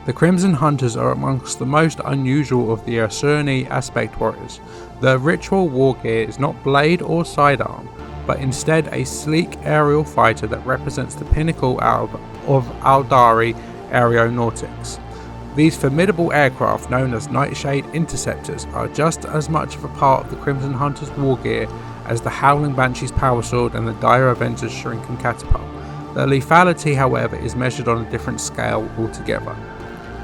The Crimson Hunters are amongst the most unusual of the Aeldari aspect warriors. Their ritual war gear is not blade or sidearm, but instead a sleek aerial fighter that represents the pinnacle of Aeldari aeronautics. These formidable aircraft, known as Nightshade Interceptors, are just as much of a part of the Crimson Hunters' war gear as the Howling Banshee's power sword and the Dire Avenger's shrinking catapult. Their lethality, however, is measured on a different scale altogether.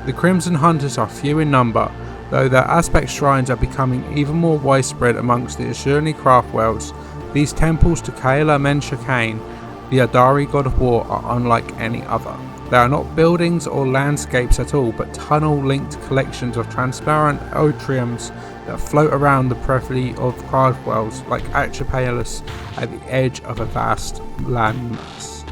The Crimson Hunters are few in number, though their aspect shrines are becoming even more widespread amongst the Aeldari craft worlds. These temples to Kaela Menshakain, the Aeldari god of war, are unlike any other. They are not buildings or landscapes at all, but tunnel-linked collections of transparent atriums that float around the periphery of craft worlds like archipelagos at the edge of a vast landmass.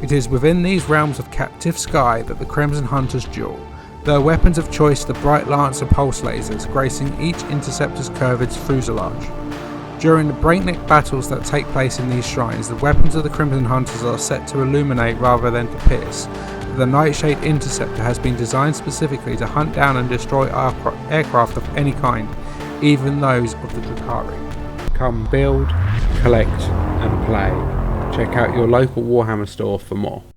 It is within these realms of captive sky that the Crimson Hunters duel. Their weapons of choice, the bright lance and pulse lasers, gracing each interceptor's curved fuselage. During the breakneck battles that take place in these shrines, the weapons of the Crimson Hunters are set to illuminate rather than to pierce. The Nightshade Interceptor has been designed specifically to hunt down and destroy aircraft of any kind, even those of the Drukhari. Come build, collect and play. Check out your local Warhammer store for more.